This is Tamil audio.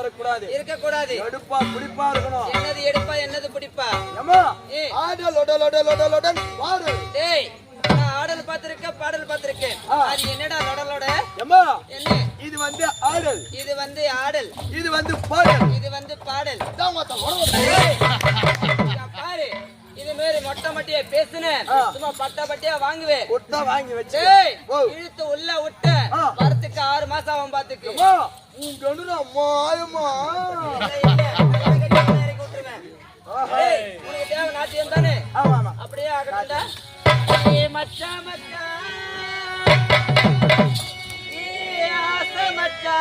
இருக்க கூடாது. எடுப்பா புடிப்பா இருக்கணும். என்னது எடுப்பா என்னது புடிப்பா? ஏமா ஆடல் லொடலொடலொடலொடன் பாடு. டேய் நான் ஆடல் பாத்திருக்க பாடல் பாத்திருக்கேன். அது என்னடா லொடலொட? ஏமா என்ன? இது வந்து ஆடல். இது வந்து ஆடல். இது வந்து பாடல். இது வந்து பாடல். தான் மொத்த பாரு இது மாதிரி மொட்டை மட்டியா பேசுன சும்மா பட்டா பட்டியா வாங்குவேன். ஒட்டா வாங்கி வச்சு இழுத்து உள்ள விட்ட வரத்துக்கு 6 மாசம் ஆகும் பாத்துக்கு. உன் கண்ணுனா மாயமா உனக்கு தேவை நாட்டியம் தானே? அப்படியே ஆகட்டும்டா. மச்சா மச்சா ஆசை மச்சா